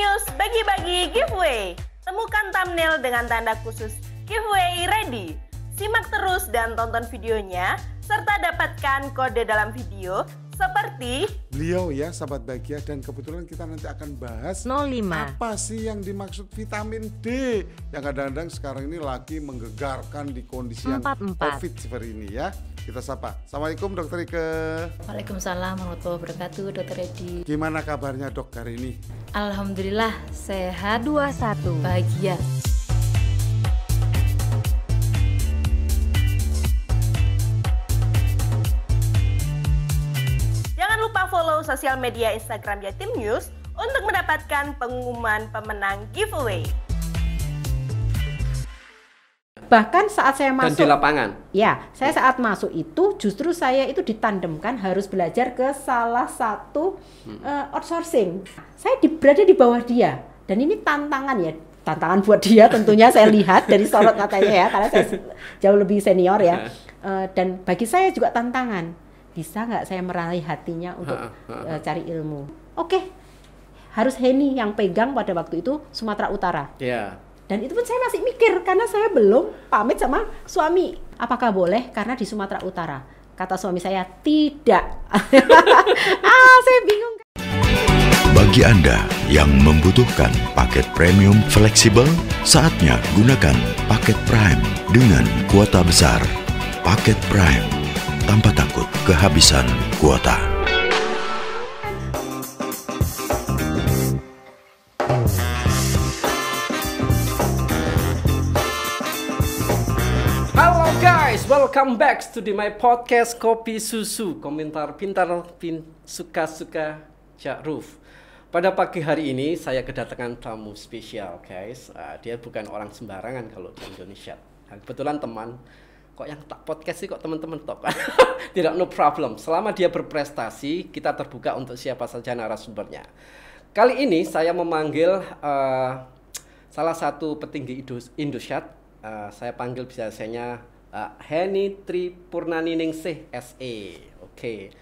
News bagi-bagi giveaway. Temukan thumbnail dengan tanda khusus giveaway ready. Simak terus dan tonton videonya, serta dapatkan kode dalam video seperti beliau ya, sahabat bahagia. Dan kebetulan kita nanti akan bahas 05. Apa sih yang dimaksud vitamin D yang kadang-kadang sekarang ini lagi menggegarkan di kondisi yang 44. COVID seperti ini ya. Kita sapa. Assalamualaikum Dokter Ike. Waalaikumsalam warahmatullahi wabarakatuh, Dokter Edi. Gimana kabarnya dok hari ini? Alhamdulillah sehat, 21. bahagia. Jangan lupa follow sosial media Instagram Jatim News untuk mendapatkan pengumuman pemenang giveaway. Bahkan saat saya Dan masuk di lapangan. ya, saya saat masuk itu justru saya itu ditandemkan harus belajar ke salah satu outsourcing. Saya berada di bawah dia dan ini tantangan ya. Tantangan buat dia tentunya saya lihat dari sorot matanya ya, karena saya jauh lebih senior ya. Dan bagi saya juga tantangan. Bisa nggak saya meraih hatinya untuk cari ilmu? Oke, harus Heni yang pegang pada waktu itu Sumatera Utara. Ya. Dan itu pun saya masih mikir karena saya belum pamit sama suami. Apakah boleh karena di Sumatera Utara? Kata suami saya tidak. Saya bingung. Bagi Anda yang membutuhkan paket premium fleksibel, saatnya gunakan paket Prime dengan kuota besar. Paket Prime, tanpa takut kehabisan kuota. Halo guys, welcome back to my podcast Kopi Susu. Komentar pintar, suka-suka Cak Ruf. Pada pagi hari ini saya kedatangan tamu spesial guys. Dia bukan orang sembarangan kalau di Indonesia. Kebetulan teman. Kok yang tak podcast sih kok teman-teman top. Tidak, no problem. Selama dia berprestasi, kita terbuka untuk siapa saja narasumbernya. Kali ini saya memanggil salah satu petinggi Indosat. Saya panggil biasanya Heni Tripurnaningsih SE. Oke.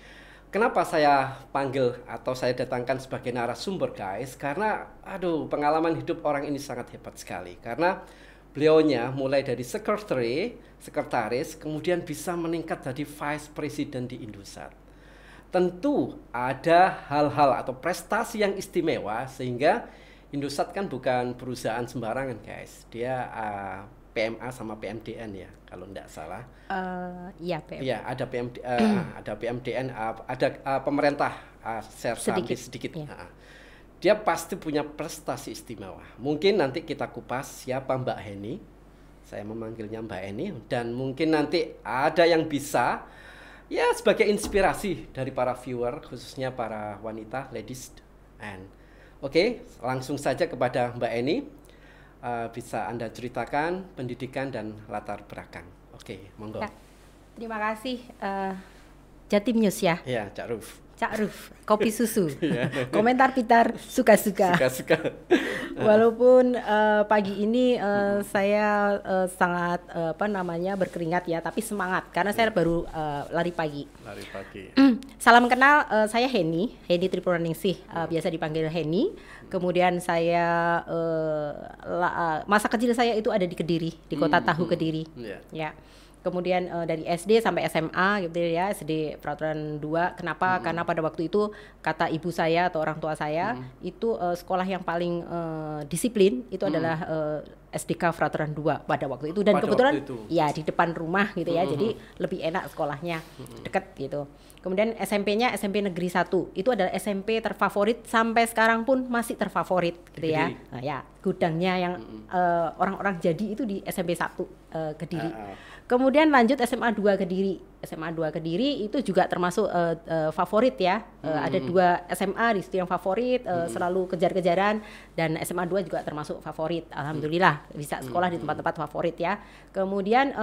Kenapa saya panggil atau saya datangkan sebagai narasumber guys? Karena pengalaman hidup orang ini sangat hebat sekali. Karena beliaunya mulai dari sekretaris, kemudian bisa meningkat jadi vice president di Indosat. Tentu ada hal-hal atau prestasi yang istimewa sehingga Indosat kan bukan perusahaan sembarangan guys. Dia PMA sama PMDN ya, kalau tidak salah. Iya, PM. Iya, ada ada PMDN, ada pemerintah share sedikit. Ya. Dia pasti punya prestasi istimewa. Mungkin nanti kita kupas siapa Mbak Heni. Saya memanggilnya Mbak Heni, dan mungkin nanti ada yang bisa ya sebagai inspirasi dari para viewer, khususnya para wanita, ladies. Oke, langsung saja kepada Mbak Heni. Bisa Anda ceritakan pendidikan dan latar belakang. Oke, monggo. Ya, terima kasih Jatim News ya. Iya, Cak Ruf. Cak Ruf, Kopi Susu. Komentar pintar, suka-suka. Walaupun pagi ini saya sangat berkeringat ya, tapi semangat karena saya baru lari pagi. Salam kenal, saya Heni Tripurnaningsih, biasa dipanggil Heni. Kemudian saya masa kecil saya itu ada di Kediri, di kota Tahu Kediri. Ya. Kemudian dari SD sampai SMA gitu ya, SD Peraturan 2. Kenapa? Karena pada waktu itu kata ibu saya atau orang tua saya itu sekolah yang paling disiplin itu adalah SDK Peraturan 2 pada waktu itu, dan kebetulan ya di depan rumah gitu ya. Jadi lebih enak sekolahnya, dekat gitu. Kemudian SMP-nya SMP Negeri 1. Itu adalah SMP terfavorit sampai sekarang pun masih terfavorit gitu ya. Nah, ya, gudangnya yang orang-orang jadi itu di SMP 1 Kediri. Kemudian lanjut SMA 2 Kediri. SMA 2 Kediri itu juga termasuk favorit ya. Ada 2 SMA di situ yang favorit, selalu kejar-kejaran, dan SMA 2 juga termasuk favorit. Alhamdulillah bisa sekolah di tempat-tempat favorit ya. Kemudian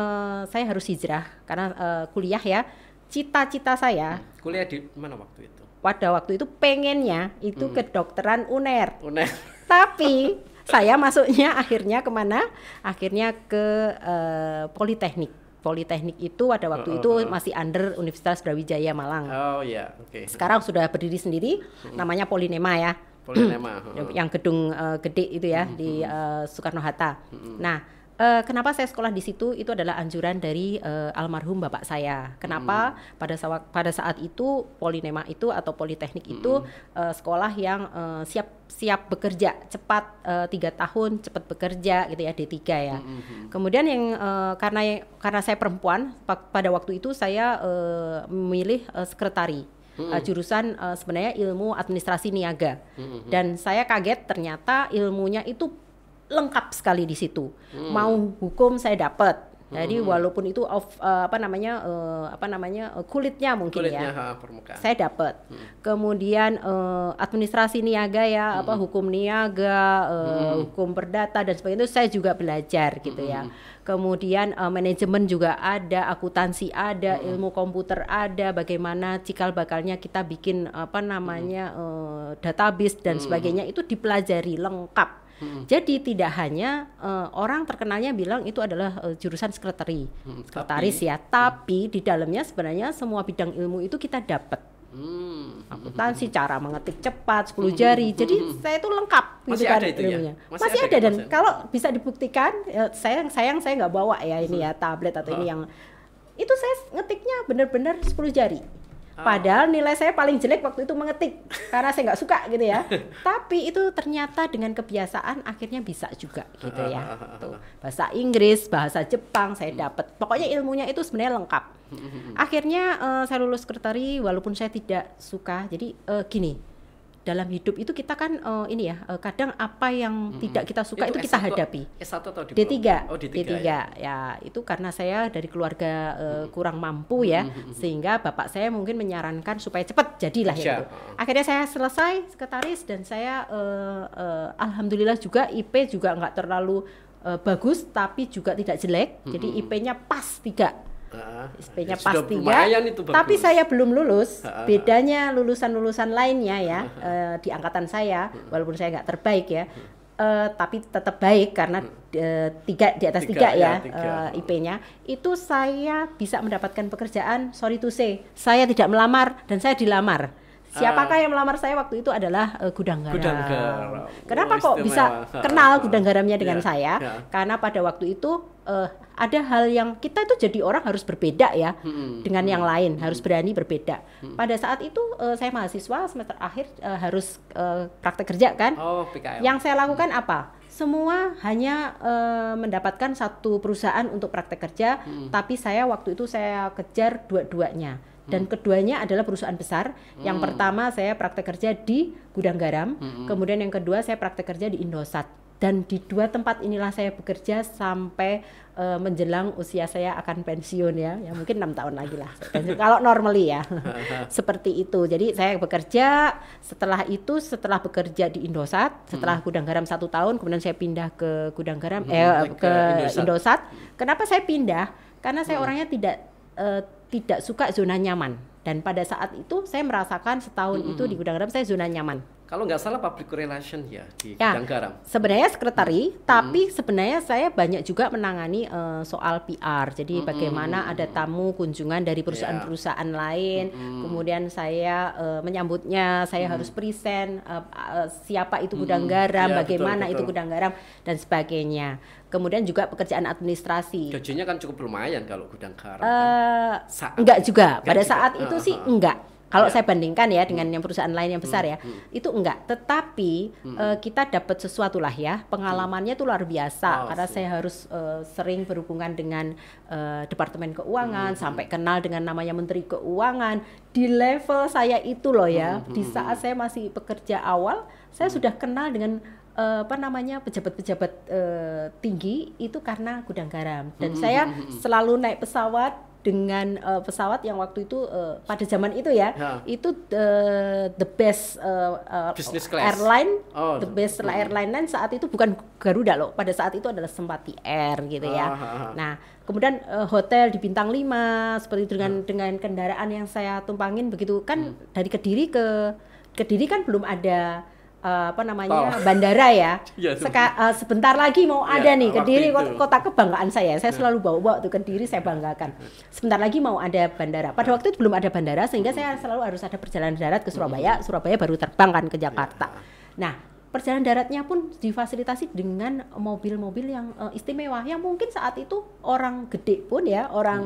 saya harus hijrah karena kuliah ya. Cita-cita saya kuliah di mana waktu itu? Pada waktu itu pengennya itu kedokteran UNER. UNER. Tapi saya masuknya akhirnya kemana? Akhirnya ke Politeknik. Politeknik itu pada waktu itu masih under Universitas Brawijaya Malang. Oh iya, oke. Sekarang sudah berdiri sendiri, namanya Polinema ya. Polinema. Yang gedung gede itu ya di Soekarno-Hatta. Nah, kenapa saya sekolah di situ? Itu adalah anjuran dari almarhum bapak saya. Kenapa? Pada saat itu Polinema itu atau Politeknik itu sekolah yang siap bekerja cepat, 3 tahun cepat bekerja gitu ya, D3 ya. Kemudian yang karena saya perempuan, pada waktu itu saya memilih sekretari. Jurusan sebenarnya ilmu administrasi niaga. Dan saya kaget ternyata ilmunya itu lengkap sekali di situ. Mau hukum saya dapat. Jadi walaupun itu kulitnya mungkin ya. Saya dapat. Kemudian administrasi niaga ya, hukum niaga, hukum perdata dan sebagainya itu saya juga belajar gitu ya. Kemudian manajemen juga ada, akuntansi ada, ilmu komputer ada, bagaimana cikal bakalnya kita bikin database dan sebagainya itu dipelajari lengkap. Jadi tidak hanya orang terkenalnya bilang itu adalah jurusan sekretaris ya, tapi di dalamnya sebenarnya semua bidang ilmu itu kita dapat. Akuntansi, cara mengetik cepat, 10 jari. Jadi saya itu lengkap masih gitu kan ada itu ilmunya. Ya? Masih ada dan kalau bisa dibuktikan, sayang saya nggak bawa ya ini ya tablet atau ini yang itu saya ngetiknya benar-benar 10 jari. Padahal nilai saya paling jelek waktu itu mengetik karena saya nggak suka gitu ya. Tapi itu ternyata dengan kebiasaan akhirnya bisa juga gitu ya. Tuh, bahasa Inggris, bahasa Jepang saya dapat. Pokoknya ilmunya itu sebenarnya lengkap. Akhirnya saya lulus sekretari walaupun saya tidak suka. Jadi gini, dalam hidup itu kita kan kadang apa yang tidak kita suka itu kita hadapi. S1 atau D3. Oh, D3 ya. Itu karena saya dari keluarga kurang mampu ya, sehingga bapak saya mungkin menyarankan supaya cepat jadilah ya itu. Akhirnya saya selesai sekretaris dan saya alhamdulillah juga IP juga nggak terlalu bagus tapi juga tidak jelek. Jadi IP-nya pas 3. SP-nya pas 3, tapi saya belum lulus. Bedanya lulusan-lulusan lainnya ya, di angkatan saya, walaupun saya nggak terbaik ya, tapi tetap baik karena 3 di atas 3 ya, IP-nya. Itu saya bisa mendapatkan pekerjaan, sorry to say, saya tidak melamar dan saya dilamar. Siapakah yang melamar saya waktu itu adalah gudang garam. Kenapa kok bisa kenal gudang garamnya dengan saya? Karena pada waktu itu ada hal yang kita itu jadi orang harus berbeda ya dengan yang lain, harus berani berbeda. Pada saat itu saya mahasiswa semester akhir harus praktek kerja kan. PKL. Yang saya lakukan apa? Semua hanya mendapatkan satu perusahaan untuk praktek kerja, tapi saya waktu itu saya kejar dua-duanya. Dan keduanya adalah perusahaan besar. Yang pertama saya praktek kerja di gudang garam, kemudian yang kedua saya praktek kerja di Indosat. Dan di 2 tempat inilah saya bekerja sampai menjelang usia saya akan pensiun ya mungkin 6 tahun lagi lah kalau normally ya. Seperti itu. Jadi saya bekerja, setelah bekerja di Indosat, setelah gudang garam 1 tahun, kemudian saya pindah ke gudang garam ke Indosat. Kenapa saya pindah? Karena saya orangnya tidak suka zona nyaman, dan pada saat itu saya merasakan setahun itu di gudang garam saya zona nyaman. Kalau nggak salah public relation ya di gudang garam. Sebenarnya sekretari, tapi sebenarnya saya banyak juga menangani soal PR. Jadi bagaimana ada tamu kunjungan dari perusahaan-perusahaan lain, kemudian saya menyambutnya, saya harus present siapa itu gudang garam, bagaimana itu gudang garam dan sebagainya. Kemudian juga pekerjaan administrasi. Gajinya kan cukup lumayan kalau gudang garam. Enggak juga. Pada saat itu sih enggak. Kalau saya bandingkan ya dengan yang perusahaan lain yang besar ya, itu enggak. Tetapi kita dapat sesuatu lah ya. Pengalamannya itu luar biasa karena saya harus sering berhubungan dengan Departemen Keuangan, sampai kenal dengan namanya Menteri Keuangan. Di level saya itu loh ya, di saat saya masih pekerja awal, saya sudah kenal dengan pejabat-pejabat tinggi itu karena gudang garam. Dan saya selalu naik pesawat dengan pesawat yang waktu itu pada zaman itu itu the best airline, the best airline saat itu bukan Garuda loh, pada saat itu adalah Sempati Air gitu ya. Nah kemudian hotel di bintang 5 seperti dengan kendaraan yang saya tumpangin begitu kan. Dari Kediri kan belum ada bandara ya. Sebentar lagi mau ada nih Kediri, kota kebanggaan saya selalu bawa tuh Kediri, saya banggakan. Sebentar lagi mau ada bandara. Pada waktu itu belum ada bandara sehingga saya selalu harus ada perjalanan darat ke Surabaya baru terbang kan ke Jakarta. Nah, perjalanan daratnya pun difasilitasi dengan mobil-mobil yang istimewa, yang mungkin saat itu orang gede pun ya, orang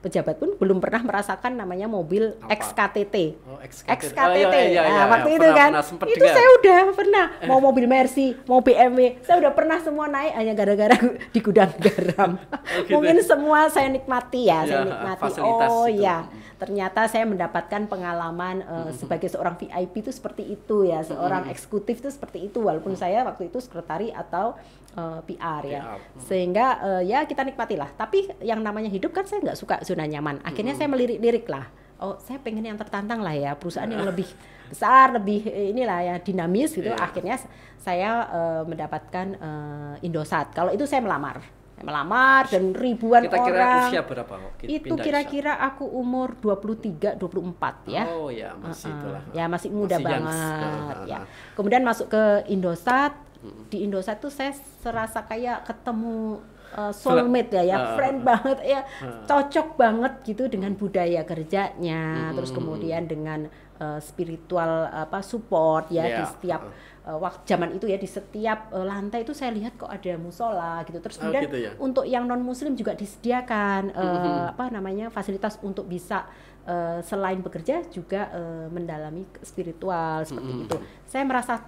pejabat pun belum pernah merasakan namanya mobil XKTT. XKTT. Waktu itu kan, itu saya udah pernah mau mobil Mercy, mau BMW, saya udah pernah semua naik hanya gara-gara di gudang garam. Mungkin semua saya nikmati ya, saya nikmati. Oh ya, ternyata saya mendapatkan pengalaman sebagai seorang VIP itu seperti itu ya, seorang eksekutif itu seperti itu, walaupun saya waktu itu sekretari atau PR ya, sehingga ya kita nikmati lah. Tapi yang namanya hidup kan saya nggak suka zona nyaman. Akhirnya saya melirik-lirik lah. Oh, saya pengen yang tertantang lah ya, perusahaan yang lebih besar, lebih inilah ya dinamis gitu. Akhirnya saya mendapatkan Indosat. Kalau itu saya melamar dan ribuan orang. Usia berapa? Itu kira-kira aku umur 23, 24 ya. Oh ya, masih itulah. Ya masih muda banget ya. Kemudian masuk ke Indosat. Di Indosat tuh saya serasa kayak ketemu soulmate ya, friend banget ya, cocok banget gitu dengan budaya kerjanya, terus kemudian dengan spiritual support ya di setiap waktu zaman itu ya, di setiap lantai itu saya lihat kok ada musola gitu. Terus kemudian gitu ya? Untuk yang non muslim juga disediakan fasilitas untuk bisa selain bekerja juga mendalami spiritual seperti itu. Saya merasa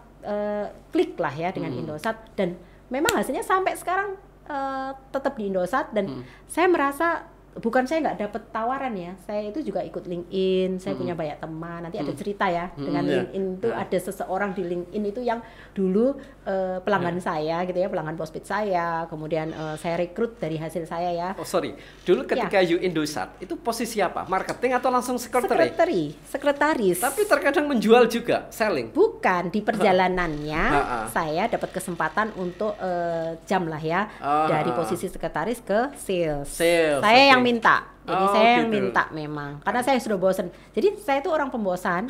klik lah ya dengan Indosat, dan memang hasilnya sampai sekarang tetap di Indosat, dan saya merasa bukan saya nggak dapet tawaran ya, saya itu juga ikut LinkedIn, saya punya banyak teman, nanti ada cerita ya dengan LinkedIn itu ada seseorang di LinkedIn itu yang dulu pelanggan saya gitu ya, pelanggan Postpaid saya, kemudian saya rekrut dari hasil saya ya. Oh sorry, dulu ketika you Indosat itu posisi apa? Marketing atau langsung sekretaris? Sekretaris. Tapi terkadang menjual juga, selling? Bukan, di perjalanannya saya dapat kesempatan untuk jam lah ya, dari posisi sekretaris ke sales. Saya yang minta, jadi saya yang minta memang, karena saya sudah bosan. Jadi saya itu orang pembosan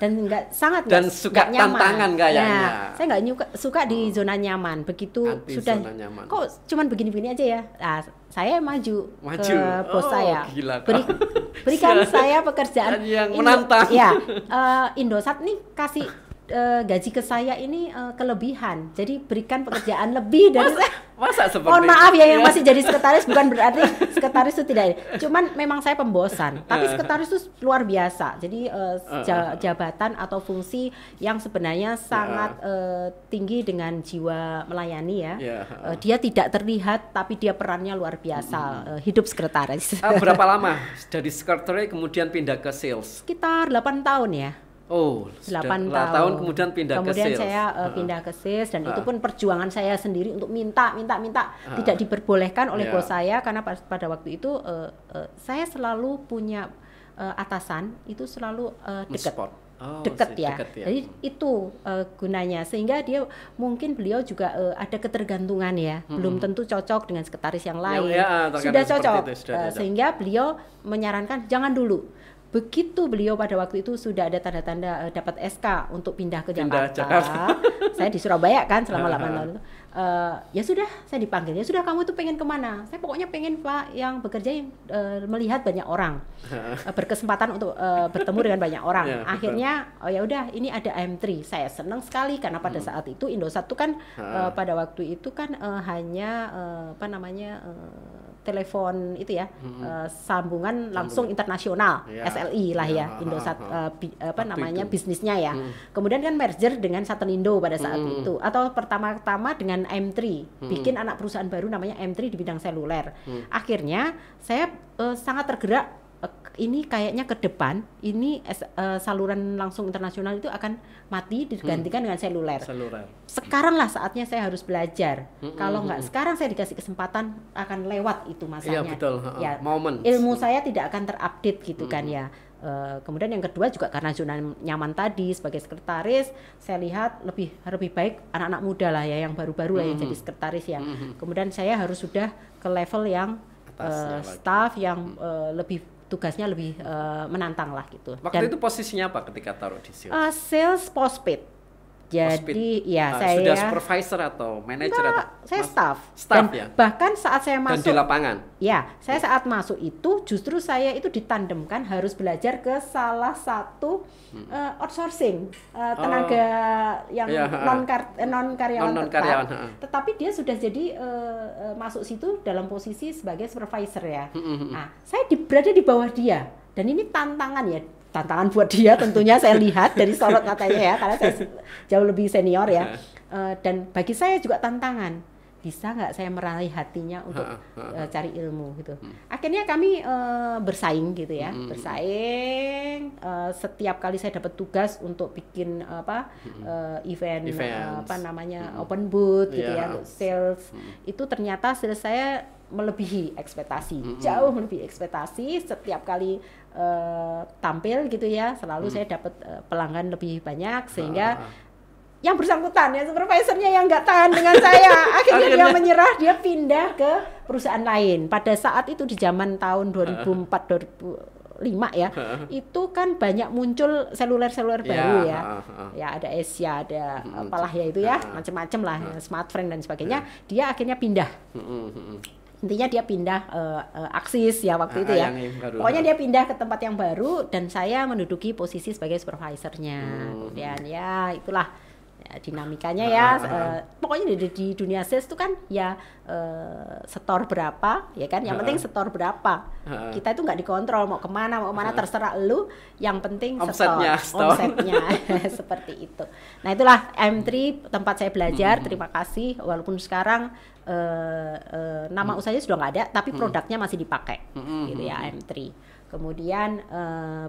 dan sangat suka nyaman. Tantangan kayaknya. Ya, saya nggak suka di zona nyaman. Begitu sudah, kok cuman begini-begini aja ya. Nah, saya maju ke bos saya. Gila, berikan saya pekerjaan yang menantang. Indosat nih kasih gaji ke saya ini kelebihan, jadi berikan pekerjaan lebih dari saya. Masa seperti mohon maaf ya yang masih jadi sekretaris, bukan berarti sekretaris itu tidak, cuman memang saya pembosan, tapi sekretaris itu luar biasa. Jadi jabatan atau fungsi yang sebenarnya sangat tinggi dengan jiwa melayani ya. Dia tidak terlihat tapi dia perannya luar biasa. Hidup sekretaris. Berapa lama dari sekretaris kemudian pindah ke sales? Sekitar 8 tahun ya. Oh, 8 tahun kemudian pindah ke sales. Kemudian saya pindah ke sales, dan itu pun perjuangan saya sendiri untuk minta, tidak diperbolehkan oleh bos saya, karena pada waktu itu saya selalu punya atasan itu selalu dekat ya. Jadi itu gunanya, sehingga beliau juga ada ketergantungan ya, belum tentu cocok dengan sekretaris yang lain. Sudah cocok, sehingga beliau menyarankan jangan dulu. Begitu beliau pada waktu itu sudah ada tanda-tanda dapat SK untuk pindah ke Jakarta. Saya di Surabaya kan selama 8 tahun itu. Ya sudah, saya dipanggil. Ya sudah, kamu tuh pengen kemana? Saya pokoknya pengen Pak yang bekerja yang melihat banyak orang, berkesempatan untuk bertemu dengan banyak orang. Akhirnya ya udah, ini ada AM3. Saya senang sekali karena pada saat itu Indosat tuh kan pada waktu itu kan hanya telepon itu ya, sambungan langsung internasional, SLI lah ya, Indosat bisnisnya ya. Kemudian kan merger dengan Satelindo pada saat itu, atau pertama-tama dengan M3, bikin anak perusahaan baru namanya M3 di bidang seluler. Akhirnya saya sangat tergerak, ini kayaknya ke depan ini saluran langsung internasional itu akan mati, digantikan dengan seluler. Sekarang lah saatnya saya harus belajar. Kalau nggak sekarang saya dikasih kesempatan akan lewat itu masanya. Iya betul. Ya, Moment. Ilmu saya tidak akan terupdate gitu kan ya. Kemudian yang kedua juga karena zona nyaman tadi sebagai sekretaris, saya lihat lebih baik anak-anak muda lah ya, yang baru-baru lah yang jadi sekretaris ya. Kemudian saya harus sudah ke level yang staff yang tugasnya lebih menantang lah gitu. Waktu itu posisinya apa ketika taruh di sales? Sales postpaid. Jadi ya saya sudah supervisor atau manajer atau saya staff dan ya. Bahkan saat saya masuk dan di lapangan. Ya, saya saat masuk itu justru saya itu ditandemkan harus belajar ke salah satu outsourcing tenaga yang non karyawan tetap. Tetapi dia sudah jadi masuk situ dalam posisi sebagai supervisor ya. Nah, saya berada di bawah dia dan ini tantangan buat dia tentunya saya lihat dari sorot matanya ya, karena saya jauh lebih senior ya, dan bagi saya juga tantangan, bisa nggak saya meraih hatinya untuk cari ilmu gitu. Akhirnya kami bersaing gitu ya, bersaing. Setiap kali saya dapat tugas untuk bikin event open booth gitu ya, untuk sales, itu ternyata sales saya melebihi ekspektasi, jauh melebihi ekspektasi. Setiap kali tampil gitu ya, selalu saya dapat pelanggan lebih banyak, sehingga yang bersangkutan ya supervisornya yang nggak tahan dengan saya, akhirnya dia menyerah, dia pindah ke perusahaan lain. Pada saat itu di zaman tahun 2004-2005 ya, itu kan banyak muncul seluler baru ya, ya ada Asia, ada apalah ya itu ya, macam-macam lah, smartphone dan sebagainya. Dia akhirnya pindah. Intinya dia pindah Axis ya waktu itu ya. Pokoknya dia pindah ke tempat yang baru dan saya menduduki posisi sebagai supervisornya. Kemudian ya itulah ya, dinamikanya ya. Pokoknya di dunia sales itu kan ya setor berapa ya kan. Yang penting setor berapa. Kita itu nggak dikontrol mau kemana terserah lu. Yang penting omsetnya seperti itu. Nah itulah M3 tempat saya belajar. Terima kasih walaupun sekarang nama usahanya sudah nggak ada, tapi produknya masih dipakai, gitu ya M3. Kemudian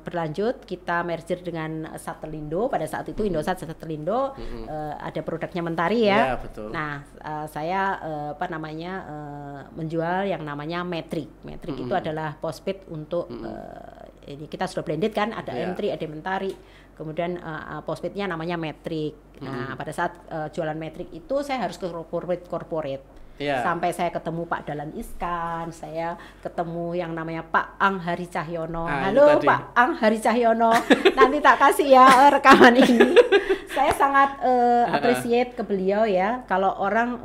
berlanjut kita merger dengan Satelindo. Pada saat itu Indosat Satelindo ada produknya Mentari ya. Betul. Nah saya menjual yang namanya Matrix. Matrix itu adalah postpaid untuk ini kita sudah blended kan, ada M3, ada Mentari. Kemudian postpaidnya namanya Matrix. Nah pada saat jualan Matrix itu saya harus ke corporate. Sampai saya ketemu Pak Dahlan Iskan, saya ketemu yang namanya Pak Ang Hari Cahyono. Halo Pak Ang Hari Cahyono, nanti tak kasih ya rekaman ini. Saya sangat appreciate ke beliau ya. Kalau orang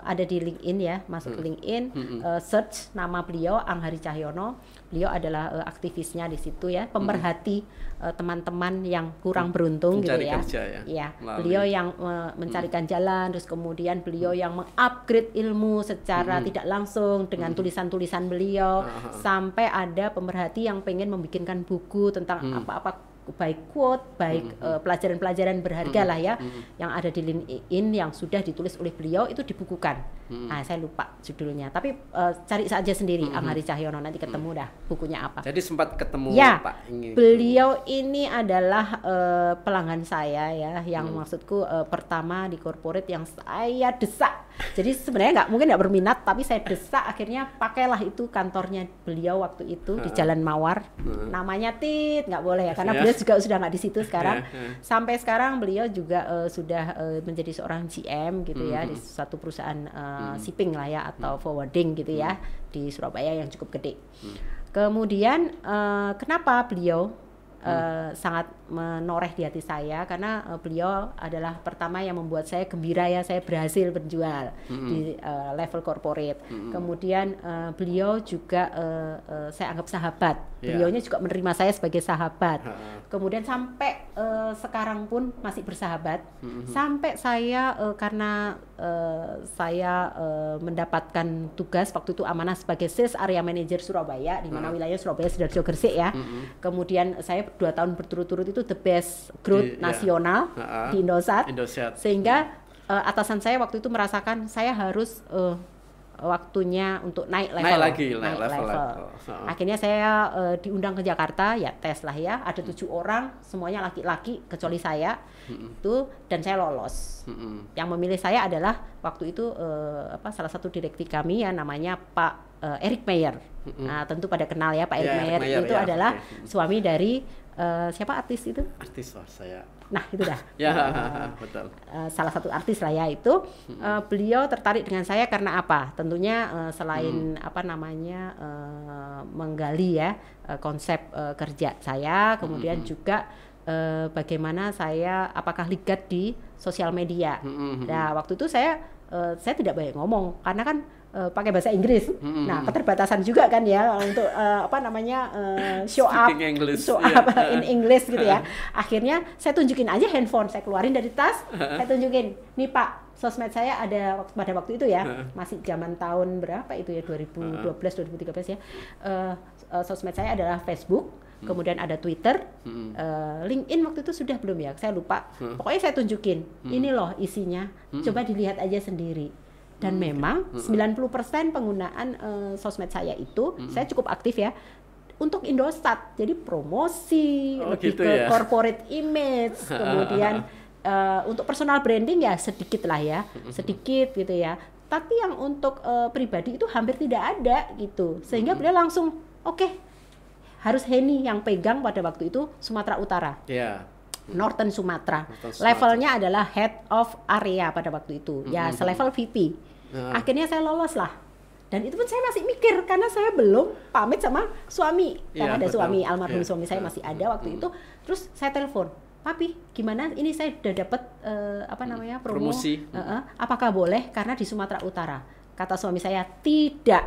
ada di LinkedIn ya, masuk ke LinkedIn, search nama beliau Ang Hari Cahyono. Beliau adalah aktivisnya di situ ya, pemerhati teman-teman yang kurang beruntung mencari gitu ya. Ya, beliau yang mencarikan jalan, terus kemudian beliau yang mengupgrade ilmu secara tidak langsung dengan tulisan-tulisan beliau, sampai ada pemerhati yang pengen membikinkan buku tentang apa-apa, baik quote, baik pelajaran-pelajaran berharga lah ya, yang ada di LinkedIn yang sudah ditulis oleh beliau itu dibukukan. Nah, saya lupa judulnya, tapi cari saja sendiri Ang Hari Cahyono, nanti ketemu dah bukunya apa. Jadi sempat ketemu ya, Pak ini. Beliau ini adalah pelanggan saya ya, yang maksudku pertama di corporate yang saya desak. Jadi sebenarnya nggak berminat, tapi saya desak, akhirnya pakailah itu kantornya beliau waktu itu di Jalan Mawar. Namanya Tit, nggak boleh ya, karena beliau juga sudah nggak di situ sekarang. Sampai sekarang beliau juga sudah menjadi seorang GM gitu ya di suatu perusahaan shipping lah ya, atau forwarding gitu ya di Surabaya yang cukup gede. Kemudian kenapa beliau sangat menoreh di hati saya, karena beliau adalah pertama yang membuat saya gembira ya, saya berhasil berjual di level corporate. Kemudian beliau juga saya anggap sahabat. Beliaunya juga menerima saya sebagai sahabat. Kemudian sampai sekarang pun masih bersahabat. Sampai saya karena saya mendapatkan tugas waktu itu amanah sebagai sales area manager Surabaya, di mana wilayah Surabaya Sidoarjo Gresik ya. Kemudian saya 2 tahun berturut-turut itu the best growth nasional di Indosat. Sehingga atasan saya waktu itu merasakan saya harus waktunya untuk naik level. Akhirnya saya diundang ke Jakarta, ya tes lah ya, ada 7 orang, semuanya laki-laki kecuali saya itu, dan saya lolos. Yang memilih saya adalah waktu itu salah satu direktur kami ya, namanya Pak Eric Mayer. Nah, tentu pada kenal ya Pak Eric Mayer itu adalah suami dari siapa artis itu? Artis saya. Nah itu dah. Betul. Salah satu artis lah ya itu. Beliau tertarik dengan saya karena apa? Tentunya selain menggali ya konsep kerja saya, kemudian juga bagaimana saya apakah ligat di sosial media. Nah, waktu itu saya tidak banyak ngomong karena kan pakai bahasa Inggris. Nah, keterbatasan juga kan ya untuk show up in English gitu ya. Akhirnya saya tunjukin aja handphone, saya keluarin dari tas, saya tunjukin, nih Pak, sosmed saya ada pada waktu itu ya, masih zaman tahun berapa itu ya, 2012 2013 ya. Sosmed saya adalah Facebook, kemudian ada Twitter, LinkedIn waktu itu sudah belum ya, saya lupa. Pokoknya saya tunjukin, ini loh isinya, coba dilihat aja sendiri. Dan memang 90% penggunaan sosmed saya itu, saya cukup aktif ya, untuk Indosat, jadi promosi, lebih gitu ke ya? corporate image, kemudian untuk personal branding ya sedikit lah ya, sedikit gitu ya. Tapi yang untuk pribadi itu hampir tidak ada gitu, sehingga beliau langsung oke, harus Henny yang pegang pada waktu itu Sumatera Utara. Northern Sumatera. Levelnya adalah head of area pada waktu itu. Ya, selevel VP. Akhirnya saya lolos lah. Dan itu pun saya masih mikir karena saya belum pamit sama suami. Karena ada suami, almarhum suami saya masih ada waktu itu. Terus saya telepon, "Papi, gimana? Ini saya udah dapat promosi. Apakah boleh karena di Sumatera Utara?" Kata suami saya, "Tidak."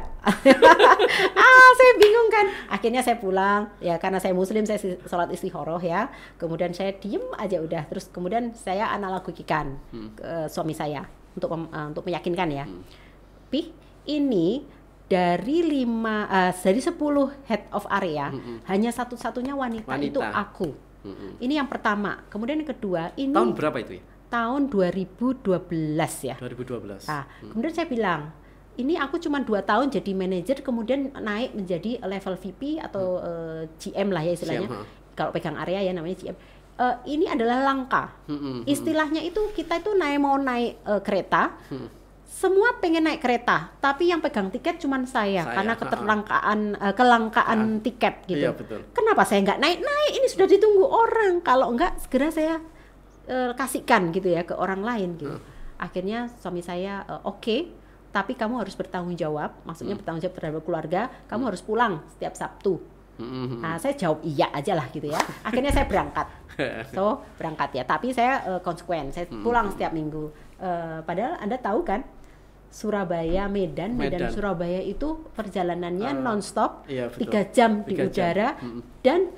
Saya bingung kan. Akhirnya saya pulang, ya karena saya muslim, saya sholat istikharah ya. Kemudian saya diem aja udah. Terus kemudian saya analogikan ke suami saya untuk meyakinkan ya. Pi, ini dari 10 head of area, hanya satu-satunya wanita itu aku. Ini yang pertama. Kemudian yang kedua, ini tahun berapa itu ya? Tahun 2012 ya. 2012. Nah, kemudian saya bilang, ini aku cuma 2 tahun jadi manajer, kemudian naik menjadi level VP atau GM lah ya istilahnya. Kalau pegang area ya namanya GM. Ini adalah langka. Istilahnya itu kita itu mau naik kereta. Semua pengen naik kereta, tapi yang pegang tiket cuma saya karena kelangkaan tiket gitu. Iya, betul. Kenapa saya nggak naik-naik? Ini sudah ditunggu orang. Kalau enggak segera saya kasihkan gitu ya ke orang lain gitu. Akhirnya suami saya oke, tapi kamu harus bertanggung jawab, maksudnya bertanggung jawab terhadap keluarga, kamu harus pulang setiap Sabtu. Nah, saya jawab iya aja lah gitu ya. Akhirnya saya berangkat. Berangkat ya, tapi saya konsekuen, saya pulang setiap minggu. Padahal Anda tahu kan, Surabaya, Medan Surabaya itu perjalanannya non-stop, 3 jam di udara. Dan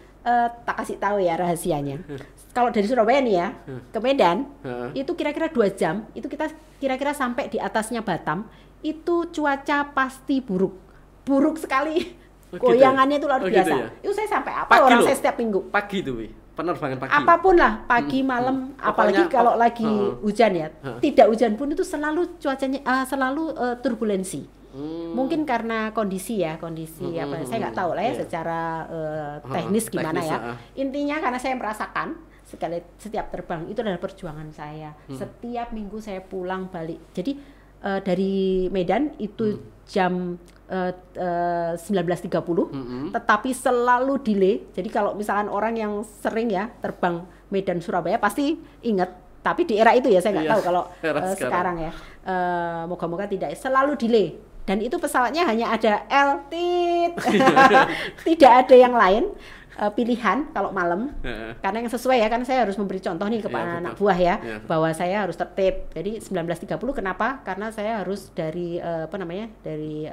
tak kasih tahu ya rahasianya. Kalau dari Surabaya nih ya ke Medan itu kira-kira 2 jam, itu kita kira-kira sampai di atasnya Batam, itu cuaca pasti buruk sekali. Goyangannya itu luar biasa. Gitu ya? Itu saya sampai saya setiap minggu. Pagi tuh, penerbangan pagi. Apapun lah, pagi, malam, apalagi kalau lagi hujan ya. Tidak hujan pun itu selalu cuacanya selalu turbulensi. Mungkin karena kondisi apa saya nggak tahu lah ya secara teknis gimana ya. Intinya karena saya merasakan setiap terbang itu adalah perjuangan saya. Setiap minggu saya pulang balik. Jadi dari Medan itu jam 19.30, tetapi selalu delay. Jadi kalau misalkan orang yang sering ya terbang Medan Surabaya pasti ingat. Tapi di era itu ya saya nggak tahu kalau sekarang ya. Moga-moga tidak, selalu delay. Dan itu pesawatnya hanya ada LTIT, tidak ada yang lain pilihan kalau malam. Karena yang sesuai ya, kan saya harus memberi contoh nih kepada anak buah ya, bahwa saya harus tertib. Jadi 19.30 kenapa? Karena saya harus dari dari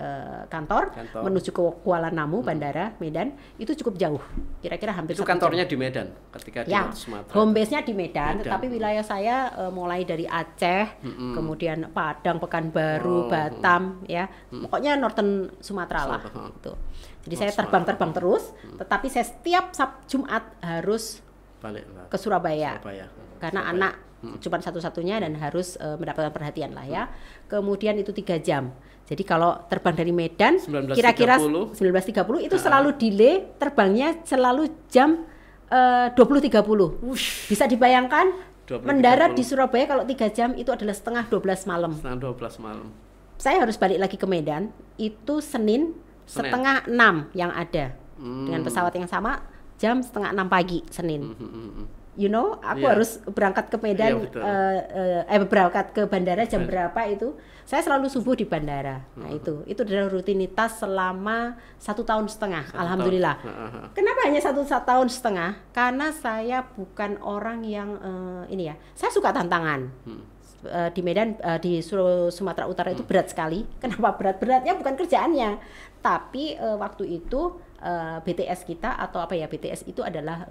kantor menuju ke Kuala Namu, bandara Medan, itu cukup jauh. Kira-kira hampir itu kantornya jam. Di Medan ketika di Sumatera. Home base-nya di Medan, tetapi wilayah saya mulai dari Aceh, kemudian Padang, Pekanbaru, Batam ya. Pokoknya Northern Sumatera lah gitu. Jadi saya terbang terus, tetapi saya setiap Jumat harus balik ke Surabaya. Karena anak cuma satu-satunya dan harus mendapatkan perhatian lah ya. Kemudian itu 3 jam. Jadi kalau terbang dari Medan kira-kira 19.30 itu selalu delay, terbangnya selalu jam 20.30. Bisa dibayangkan mendarat di Surabaya kalau 3 jam itu adalah setengah 12 malam. Saya harus balik lagi ke Medan itu Senin setengah 6 yang ada dengan pesawat yang sama jam setengah 6 pagi Senin. aku harus berangkat ke Medan, berangkat ke bandara jam berapa itu, saya selalu subuh di bandara. Nah itu adalah rutinitas selama 1,5 tahun. Alhamdulillah. Kenapa hanya 1 tahun setengah? Karena saya bukan orang yang saya suka tantangan. Di Medan, di Sumatera Utara itu berat sekali. Kenapa berat? Beratnya bukan kerjaannya, tapi waktu itu BTS kita atau BTS itu adalah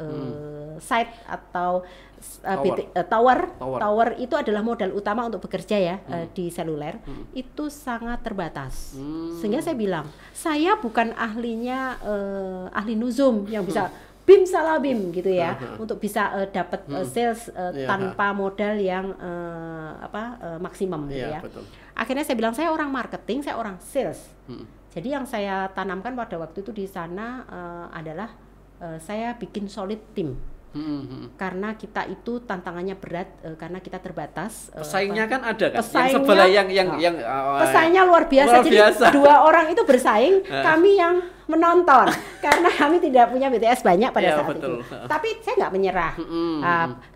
site atau tower itu adalah modal utama untuk bekerja ya di seluler. Itu sangat terbatas. Sehingga saya bilang, saya bukan ahlinya ahli nuzum yang bisa bim salah bim gitu ya, untuk bisa dapat sales tanpa modal yang maksimum gitu ya. Betul. Akhirnya saya bilang, saya orang marketing, saya orang sales. Jadi yang saya tanamkan pada waktu itu di sana adalah saya bikin solid tim. Karena kita itu tantangannya berat, karena kita terbatas. Pesaingnya kan ada kan? Yang sebelah yang pesaingnya luar biasa. Jadi 2 orang itu bersaing, kami yang menonton karena kami tidak punya BTS banyak pada saat itu. Tapi saya nggak menyerah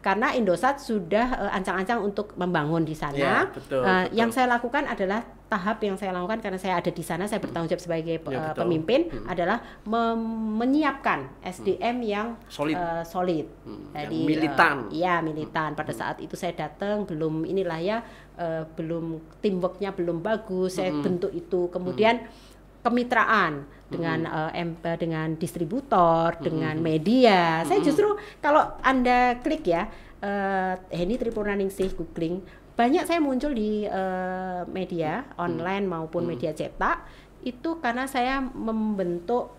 karena Indosat sudah ancang-ancang untuk membangun di sana. Betul. Yang saya lakukan adalah tahap yang saya lakukan karena saya ada di sana, saya bertanggung jawab sebagai pemimpin adalah menyiapkan SDM yang solid. Jadi militan. Militan. Pada saat itu saya datang belum belum teamworknya belum bagus. Saya bentuk itu. Kemudian kemitraan dengan distributor, dengan media. Saya justru kalau Anda klik ya Henny Tripurnaningsih googling, banyak saya muncul di media online maupun media cetak itu karena saya membentuk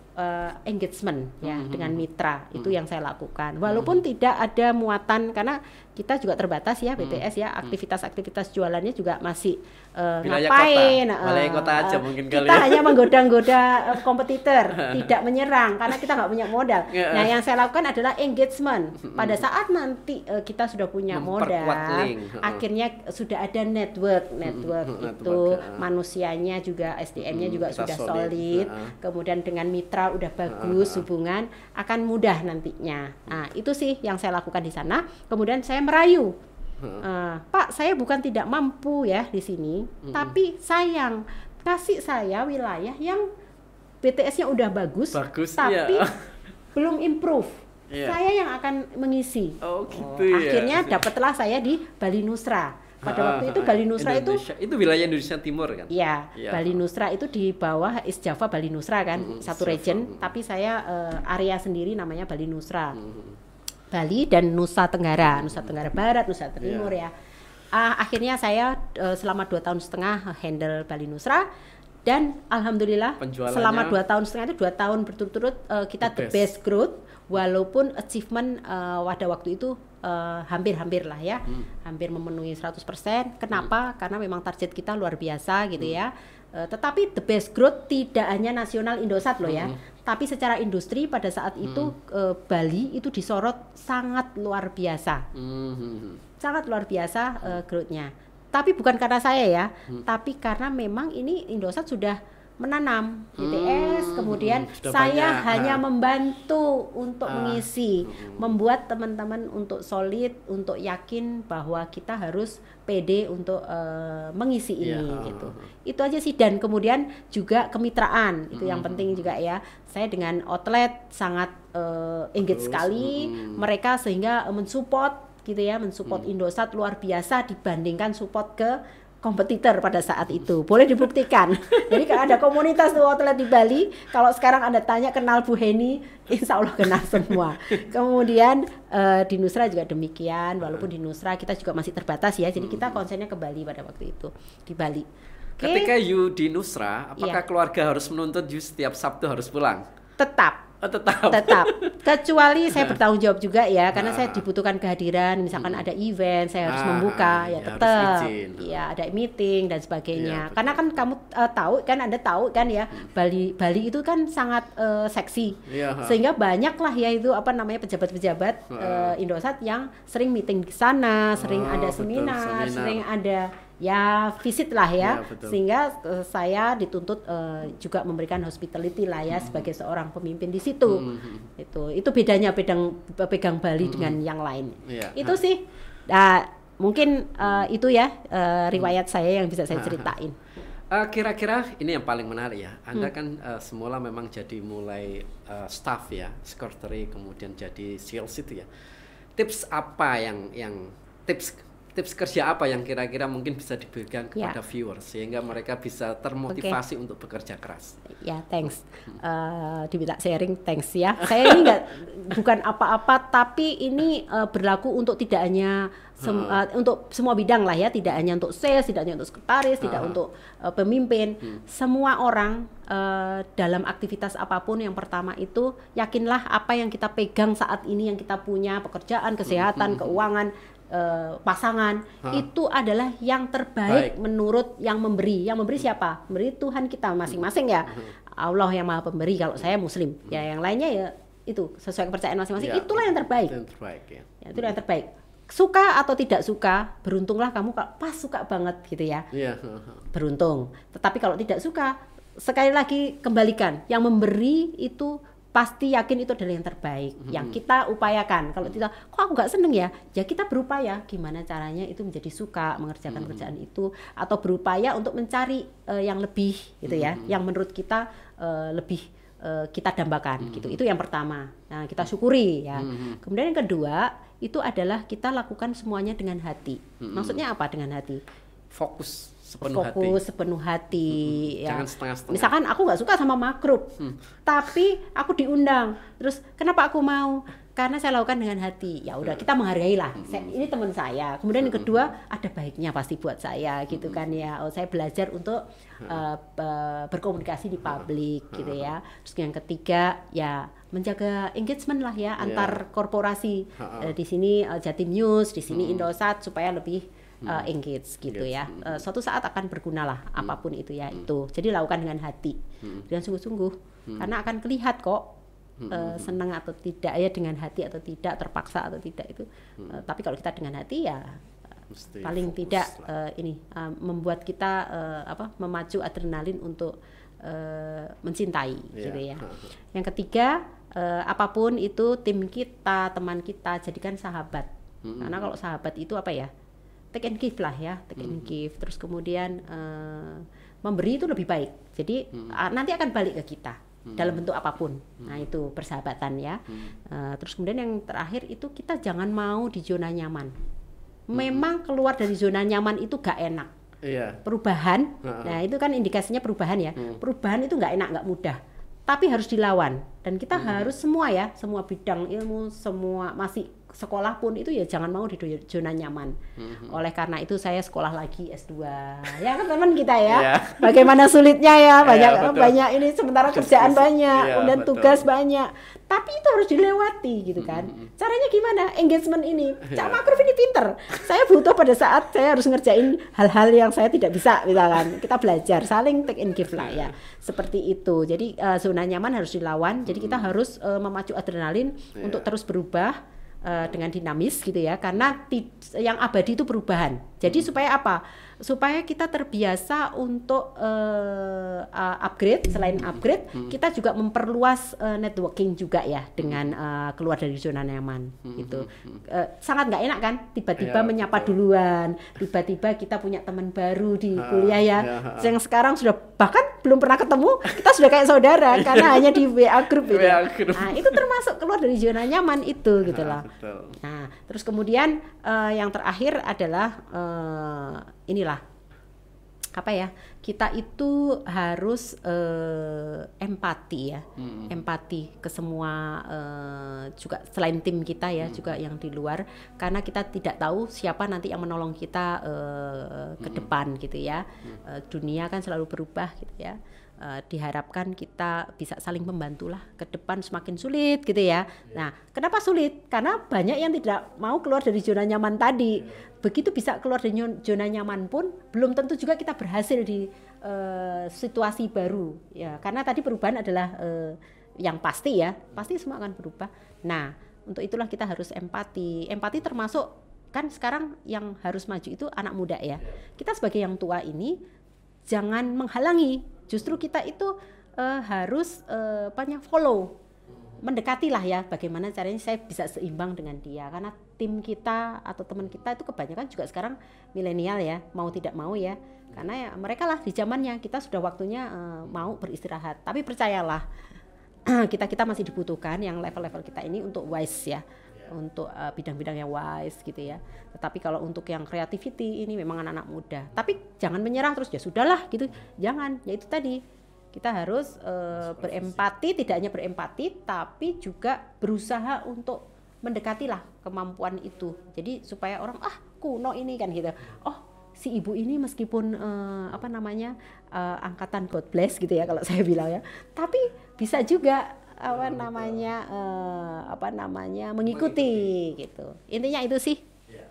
engagement ya dengan mitra. Itu yang saya lakukan. Walaupun tidak ada muatan karena kita juga terbatas ya BTS ya, aktivitas jualannya juga masih ngapain kota aja mungkin kita hanya menggoda-goda kompetitor, tidak menyerang karena kita nggak punya modal. Nah yang saya lakukan adalah engagement. Pada saat nanti kita sudah punya modal, akhirnya sudah ada network itu manusianya juga SDM-nya juga sudah solid. Kemudian dengan mitra udah bagus hubungan, akan mudah nantinya. Nah itu sih yang saya lakukan di sana. Kemudian saya merayu, Pak, saya bukan tidak mampu ya di sini, tapi sayang kasih saya wilayah yang BTS-nya udah bagus tapi belum improve. Saya yang akan mengisi. Akhirnya dapatlah saya di Bali Nusra. Pada waktu itu Bali Nusra itu wilayah Indonesia Timur kan? Iya, Bali Nusra itu di bawah East Java Bali Nusra kan, satu region, tapi saya area sendiri namanya Bali Nusra. Bali dan Nusa Tenggara Barat, Nusa Timur ya. Akhirnya saya selama 2,5 tahun handle Bali Nusra dan alhamdulillah selama 2,5 tahun itu 2 tahun berturut-turut kita the best growth, walaupun achievement pada waktu itu hampir lah ya, hampir memenuhi 100%. Kenapa? Karena memang target kita luar biasa gitu ya. Tetapi the best growth tidak hanya nasional Indosat loh ya, tapi secara industri pada saat itu Bali itu disorot sangat luar biasa, sangat luar biasa growth-nya. Tapi bukan karena saya ya, tapi karena memang ini Indosat sudah menanam BTS, kemudian saya hanya membantu untuk mengisi, membuat teman-teman untuk solid, untuk yakin bahwa kita harus pede untuk mengisi ini gitu. Itu aja sih. Dan kemudian juga kemitraan, itu yang penting juga ya. Saya dengan outlet sangat engage sekali, mereka sehingga mensupport gitu ya, mensupport Indosat luar biasa dibandingkan support ke kompetitor pada saat itu. Boleh dibuktikan. Jadi kalau ada komunitas tuh outlet di Bali, kalau sekarang Anda tanya kenal Bu Henny, insya Allah kenal semua. Kemudian di Nusra juga demikian, walaupun di Nusra kita juga masih terbatas ya, jadi kita konsennya ke Bali pada waktu itu, di Bali. Ketika you di Nusra, apakah keluarga harus menuntut you setiap Sabtu harus pulang? Tetap. Kecuali saya bertanggung jawab juga ya, karena saya dibutuhkan kehadiran, misalkan ada event saya harus membuka ya tetap ya, ada meeting dan sebagainya ya, karena kan kamu Anda tahu kan ya, Bali itu kan sangat seksi ya, sehingga banyak lah ya itu pejabat-pejabat Indosat yang sering meeting di sana, sering ada seminar, sering ada ya visit lah ya, sehingga saya dituntut juga memberikan hospitality lah ya sebagai seorang pemimpin di situ. Itu bedanya pegang Bali dengan yang lain. Itu sih. Nah, mungkin itu ya riwayat saya yang bisa saya ceritain. Kira-kira ini yang paling menarik ya. Anda kan semula memang jadi mulai staff ya, secretary, kemudian jadi sales itu ya. Tips apa yang tips kerja apa yang kira-kira mungkin bisa diberikan kepada viewers sehingga mereka bisa termotivasi untuk bekerja keras? Ya, thanks. Diminta sharing, thanks ya. Saya ini bukan apa-apa, tapi ini berlaku untuk tidak hanya untuk semua bidang lah ya, tidak hanya untuk sales, tidak hanya untuk sekretaris, tidak untuk pemimpin. Semua orang dalam aktivitas apapun, yang pertama itu yakinlah apa yang kita pegang saat ini, yang kita punya, pekerjaan, kesehatan, keuangan, pasangan, itu adalah yang terbaik menurut yang memberi. Yang memberi siapa? Memberi Tuhan kita masing-masing ya. Allah yang Maha Pemberi kalau saya Muslim. Ya, yang lainnya ya itu sesuai kepercayaan masing-masing. Itulah yang terbaik. Itulah yang terbaik. Suka atau tidak suka, beruntunglah kamu pas suka banget gitu ya. Beruntung. Tetapi kalau tidak suka, sekali lagi kembalikan. Yang memberi itu pasti yakin itu adalah yang terbaik, yang kita upayakan. Kalau kita, kok aku nggak seneng ya? Ya kita berupaya gimana caranya itu menjadi suka mengerjakan pekerjaan itu, atau berupaya untuk mencari yang lebih gitu ya, yang menurut kita lebih kita dambakan gitu. Itu yang pertama. Nah, kita syukuri ya. Kemudian yang kedua itu adalah kita lakukan semuanya dengan hati. Maksudnya apa dengan hati? Fokus sepenuh hati. Ya. Jangan setengah-setengah. Misalkan aku nggak suka sama makruh, tapi aku diundang. Terus kenapa aku mau? Karena saya lakukan dengan hati. Ya udah, kita menghargai lah. Ini teman saya. Kemudian yang kedua, ada baiknya pasti buat saya gitu kan ya. Saya belajar untuk berkomunikasi di publik gitu ya. Terus yang ketiga ya menjaga engagement lah ya antar korporasi. Di sini Jatim News, di sini Indosat, supaya lebih engage gitu ya. Suatu saat akan berguna lah apapun itu ya itu. Jadi lakukan dengan hati, dengan sungguh-sungguh, karena akan kelihat kok senang atau tidak ya, dengan hati atau tidak, terpaksa atau tidak itu. Tapi kalau kita dengan hati ya paling tidak membuat kita memacu adrenalin untuk mencintai gitu ya. Yang ketiga, apapun itu tim kita, teman kita, jadikan sahabat. Karena kalau sahabat itu apa ya? Take and give lah ya, take and give. Terus kemudian memberi itu lebih baik. Jadi nanti akan balik ke kita dalam bentuk apapun. Nah itu persahabatan ya. Terus kemudian yang terakhir itu kita jangan mau di zona nyaman. Memang keluar dari zona nyaman itu gak enak. Perubahan, nah itu kan indikasinya perubahan ya. Perubahan itu gak enak, gak mudah. Tapi harus dilawan. Dan kita harus semua ya, semua bidang ilmu, semua masih sekolah pun itu ya jangan mau di zona nyaman. Oleh karena itu saya sekolah lagi S2. Ya kan teman kita ya. Bagaimana sulitnya ya, banyak ini sementara kerjaan banyak, kemudian tugas banyak. Tapi itu harus dilewati gitu kan. Caranya gimana? Engagement ini. Cak Makruf ini pinter. Saya butuh pada saat saya harus ngerjain hal-hal yang saya tidak bisa misalkan. Kita belajar, saling take and give lah ya. Seperti itu. Jadi zona nyaman harus dilawan. Jadi kita harus memacu adrenalin untuk terus berubah dengan dinamis gitu ya, karena yang abadi itu perubahan. Jadi supaya apa? Supaya kita terbiasa untuk upgrade. Selain upgrade, kita juga memperluas networking juga ya dengan keluar dari zona nyaman gitu. Sangat nggak enak kan? Tiba-tiba menyapa duluan, tiba-tiba kita punya teman baru di kuliah ya, yang sekarang sudah bahkan belum pernah ketemu, kita sudah kayak saudara karena hanya di WA group itu. Nah itu termasuk keluar dari zona nyaman itu gitu lah. Nah terus kemudian yang terakhir adalah inilah apa ya, kita itu harus empati ya, empati ke semua juga selain tim kita ya, juga yang di luar, karena kita tidak tahu siapa nanti yang menolong kita ke depan gitu ya. Dunia kan selalu berubah gitu ya. Diharapkan kita bisa saling membantu lah ke depan, semakin sulit gitu ya. Nah kenapa sulit? Karena banyak yang tidak mau keluar dari zona nyaman tadi. Begitu bisa keluar dari zona nyaman pun belum tentu juga kita berhasil di situasi baru ya, karena tadi perubahan adalah yang pasti ya, pasti semua akan berubah. Nah untuk itulah kita harus empati. Empati termasuk kan sekarang yang harus maju itu anak muda ya. Kita sebagai yang tua ini jangan menghalangi, justru kita itu harus follow, mendekatilah ya, bagaimana caranya saya bisa seimbang dengan dia, karena tim kita atau teman kita itu kebanyakan juga sekarang milenial ya, mau tidak mau ya, karena ya mereka lah di zamannya, kita sudah waktunya mau beristirahat. Tapi percayalah, kita masih dibutuhkan yang level-level kita ini untuk wise ya, untuk bidang-bidang yang wise gitu ya. Tetapi kalau untuk yang creativity ini memang anak-anak muda. Tapi jangan menyerah terus ya sudahlah gitu. Jangan, ya itu tadi. Kita harus berempati, tidak hanya berempati tapi juga berusaha untuk mendekatilah kemampuan itu. Jadi supaya orang kuno ini kan gitu. Oh, si ibu ini meskipun angkatan God bless gitu ya kalau saya bilang ya. Tapi bisa juga mengikuti gitu. Intinya itu sih. Ya,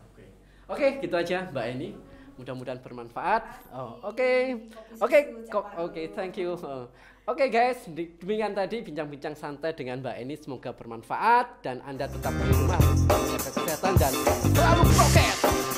oke, gitu aja Mbak Eni. Mudah-mudahan bermanfaat. Oke, thank you. Oke guys, demikian tadi bincang-bincang santai dengan Mbak Eni, semoga bermanfaat dan Anda tetap di rumah, jaga kesehatan dan selalu prokes.